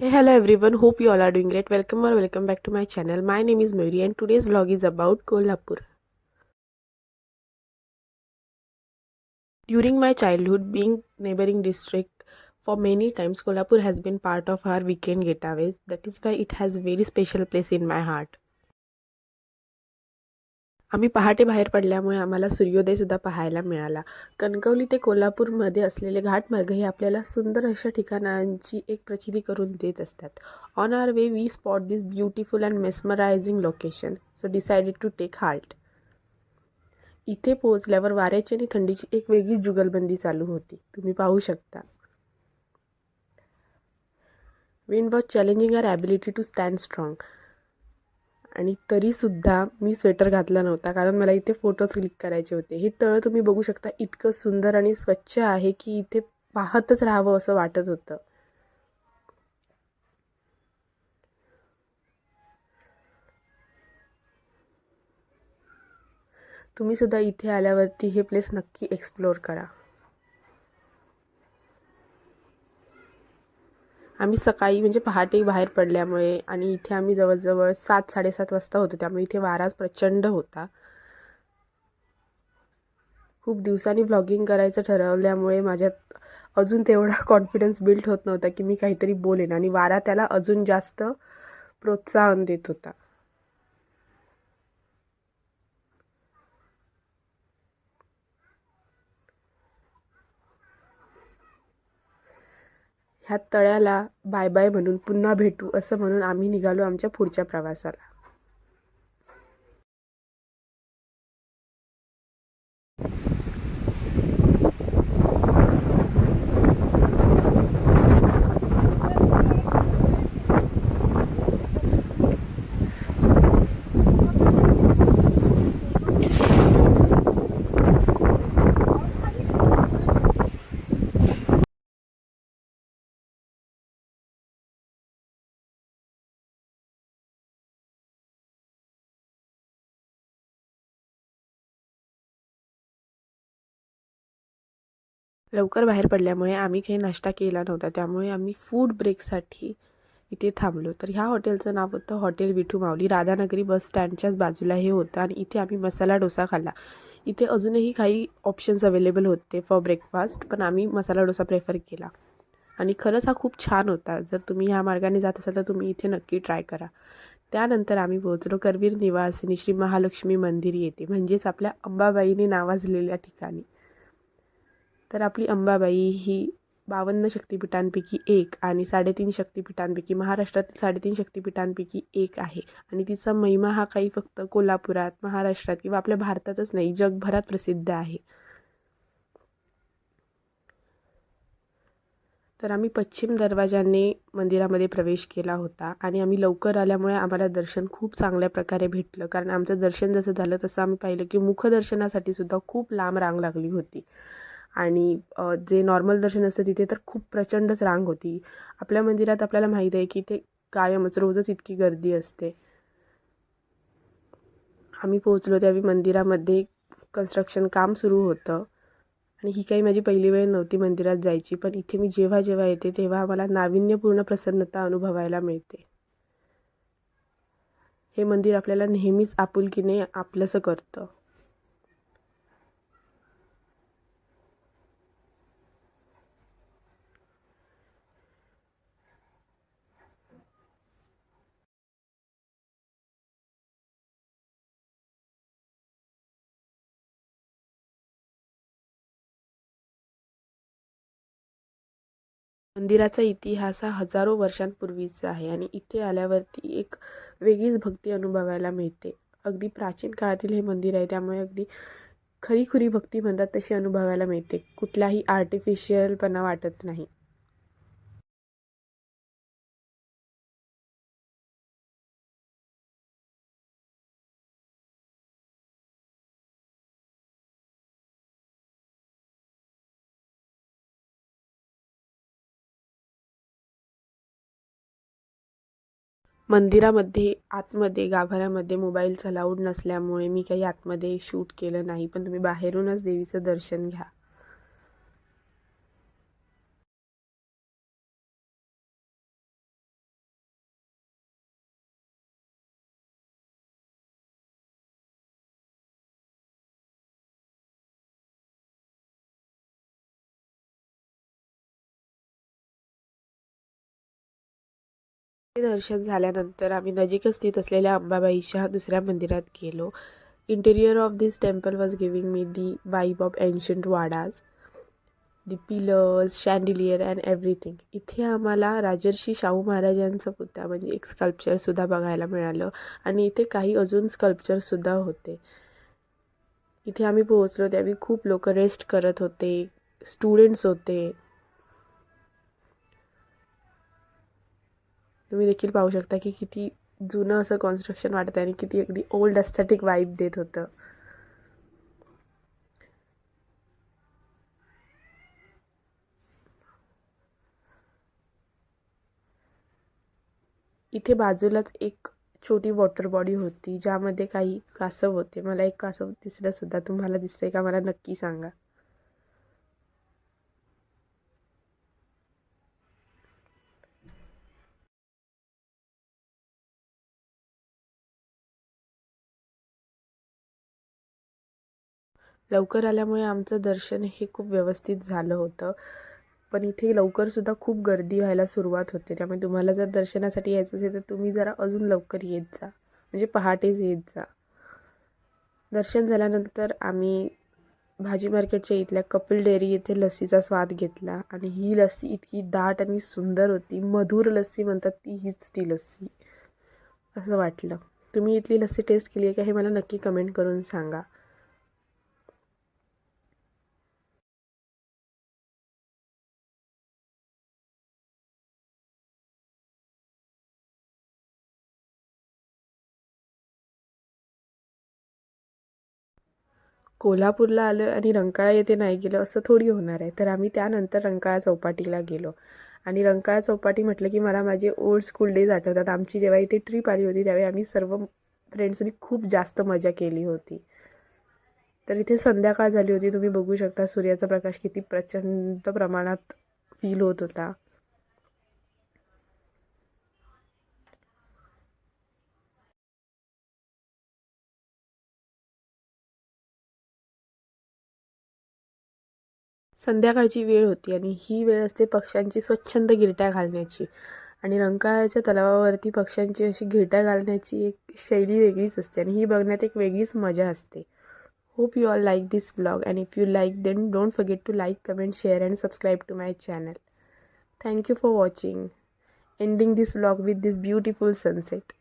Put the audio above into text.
Hey, hello everyone. Hope you all are doing great. Welcome back to my channel. My name is Mayuri and today's vlog is about Kolhapur. During my childhood, being neighboring district, for many times Kolhapur has been part of our weekend getaways. That is why it has very special place in my heart. आम्ही पहाटे बाहेर पडल्यामुळे आम्हाला सूर्योदय सुद्धा पाहायला मिळाला. कणकवली ते कोल्हापूरमध्ये असलेले घाटमार्ग हे आपल्याला सुंदर अशा ठिकाणांची एक प्रचिती करून देत असतात. On our way we spot this beautiful and mesmerising location, so decided to take halt. इथे पोहोचल्यावर वाऱ्याची आणि थंडीची एक वेगळीच जुगलबंदी चालू होती. तुम्ही पाहू शकता. Wind was challenging our ability to stand strong. आणि तरीसुद्धा मी स्वेटर घातला नव्हता कारण मला इथे फोटोज क्लिक करायचे होते. हे तळ तुम्ही बघू शकता, इतकं सुंदर आणि स्वच्छ आहे की इथे पाहतच राहावं असं वाटत होतं. तुम्ही सुद्धा इथे आल्यावरती हे प्लेस नक्की एक्सप्लोअर करा. आम्ही सकाळी म्हणजे पहाटे बाहेर पडल्यामुळे आणि इथे आम्ही जवळजवळ 7-7:30 वाजता होतो, त्यामुळे इथे वारा प्रचंड होता. खूप दिवसांनी व्लॉगिंग करायचं ठरवल्यामुळे माझ्यात अजून तेवढा कॉन्फिडन्स बिल्ड होत नव्हता की मी काहीतरी बोलेन, आणि वारा त्याला अजून जास्त प्रोत्साहन देत होता. ह्या तळ्याला बाय बाय म्हणून पुन्हा भेटू असं म्हणून आम्ही निघालो आमच्या पुढच्या प्रवासाला. लवकर बाहेर पडल्यामुळे आम्ही काही नाश्ता केला नव्हता, त्यामुळे आम्ही फूड ब्रेकसाठी इथे थांबलो. तर ह्या हॉटेलचं नाव होतं हॉटेल विठू माऊली. राधानगरी बस स्टँडच्याच बाजूला हे होतं आणि इथे आम्ही मसाला डोसा खाल्ला. इथे अजूनही काही ऑप्शन्स अवेलेबल होते फॉर ब्रेकफास्ट, पण आम्ही मसाला डोसा प्रेफर केला आणि खरंच हा खूप छान होता. जर तुम्ही ह्या मार्गाने जात असाल तर तुम्ही इथे नक्की ट्राय करा. त्यानंतर आम्ही पोहोचलो करवीर निवासिनी श्री महालक्ष्मी मंदिर येथे, म्हणजेच आपल्या अंबाबाईने नावाजलेल्या ठिकाणी. तर आपली अंबाबाई ही 52 शक्तिपीठांपैकी एक आणि 3.5 शक्तिपीठांपैकी, महाराष्ट्रातील 3.5 शक्तिपीठांपैकी एक आहे. आणि तिचा महिमा हा काही फक्त कोल्हापुरात, महाराष्ट्रात किंवा आपल्या भारतातच नाही, जगभरात प्रसिद्ध आहे. तर आम्ही पश्चिम दरवाजाने मंदिरामध्ये प्रवेश केला होता आणि आम्ही लवकर आल्यामुळे आम्हाला दर्शन खूप चांगल्या प्रकारे भेटलं. कारण आमचं दर्शन जसं झालं तसं आम्ही पाहिलं की मुखदर्शनासाठी सुद्धा खूप लांब रांग लागली होती. आणि जे नॉर्मल दर्शन असतं तिथे तर खूप प्रचंडच रांग होती. आपल्या मंदिरात आपल्याला माहीत आहे की ते कायमच रोजच इतकी गर्दी असते. आम्ही पोहोचलो त्यावेळी मंदिरामध्ये कन्स्ट्रक्शन काम सुरू होतं आणि ही काही माझी पहिली वेळ नव्हती मंदिरात जायची, पण इथे मी जेव्हा जेव्हा येते तेव्हा मला नाविन्यपूर्ण प्रसन्नता अनुभवायला मिळते. हे मंदिर आपल्याला नेहमीच आपुलकीने आपलंसं करतं. मंदिराचा इतिहास हा हजारो वर्षांपूर्वीचा आहे आणि इथे आल्यावरती एक वेगळीच भक्ती अनुभवायला मिळते. अगदी प्राचीन काळातील हे मंदिर आहे, त्यामुळे अगदी खरी भक्ती म्हणतात तशी अनुभवायला मिळते. कुठलाही आर्टिफिशियलपणा वाटत नाही. मंदिरामध्ये आतमध्ये गाभाऱ्यामध्ये मोबाईल्स अलाउड नसल्यामुळे मी काही आतमध्ये शूट केलं नाही, पण तुम्ही बाहेरूनच देवीचं दर्शन घ्या. हे दर्शन झाल्यानंतर आम्ही नजीकच स्थित असलेल्या अंबाबाईच्या दुसऱ्या मंदिरात गेलो. Interior of this temple was giving me the vibe of ancient wadas, the pillars, chandelier and everything. इथे आम्हाला राजर्षी शाहू महाराजांचा पुतळा म्हणजे एक स्कल्पचरसुद्धा बघायला मिळालं आणि इथे काही अजून स्कल्पचरसुद्धा होते. इथे आम्ही पोहोचलो त्यावेळी खूप लोक रेस्ट करत होते, स्टुडंट्स होते. तुम्ही देखील पाहू शकता की किती जुनं असं कन्स्ट्रक्शन वाटत आहे आणि किती अगदी ओल्ड एस्थेटिक वाईब देत होतं. इथे बाजूलाच एक छोटी वॉटर बॉडी होती ज्यामध्ये काही कासव होते. मला एक कासव दिसलं सुद्धा. तुम्हाला दिसतंय का मला नक्की सांगा. लवकर आल्यामुळे आमचं दर्शन हे खूप व्यवस्थित झालं होतं. पण इथे लवकरसुद्धा खूप गर्दी व्हायला सुरुवात होते. त्यामुळे तुम्हाला जर दर्शनासाठी यायचं असेल तर तुम्ही जरा अजून लवकर येत जा, म्हणजे पहाटेच येत जा. दर्शन झाल्यानंतर आम्ही भाजी मार्केटच्या इथल्या कपिल डेअरी येथे लस्सीचा स्वाद घेतला आणि ही लस्सी इतकी दाट आणि सुंदर होती. मधुर लस्सी म्हणतात हीच ती लस्सी असं वाटलं. तुम्ही इथली लस्सी टेस्ट केली आहे का हे मला नक्की कमेंट करून सांगा. कोल्हापूरला आलो आणि रंकाळा येथे नाही गेलो असं थोडी होणार आहे. तर आम्ही त्यानंतर रंकाळा चौपाटीला गेलो आणि रंकाळा चौपाटी म्हटलं की मला माझे ओल्ड स्कूल डेज आठवतात. आमची जेव्हा इथे ट्रिप आली होती त्यावेळी आम्ही सर्व फ्रेंड्सनी खूप जास्त मजा केली होती. तर इथे संध्याकाळ झाली होती. तुम्ही बघू शकता सूर्याचा प्रकाश किती प्रचंड प्रमाणात फील होत होता. संध्याकाळची वेळ होती आणि ही वेळ असते पक्ष्यांची स्वच्छंद गिरट्या घालण्याची आणि रंकाळ्याच्या तलावावरती पक्ष्यांची अशी गिरट्या घालण्याची एक शैली वेगळीच असते आणि ही बघण्यात एक वेगळीच मजा असते. Hope you all like this vlog, and if you like then don't forget to like, comment, share and subscribe to my channel. Thank you for watching. Ending this vlog with this beautiful sunset.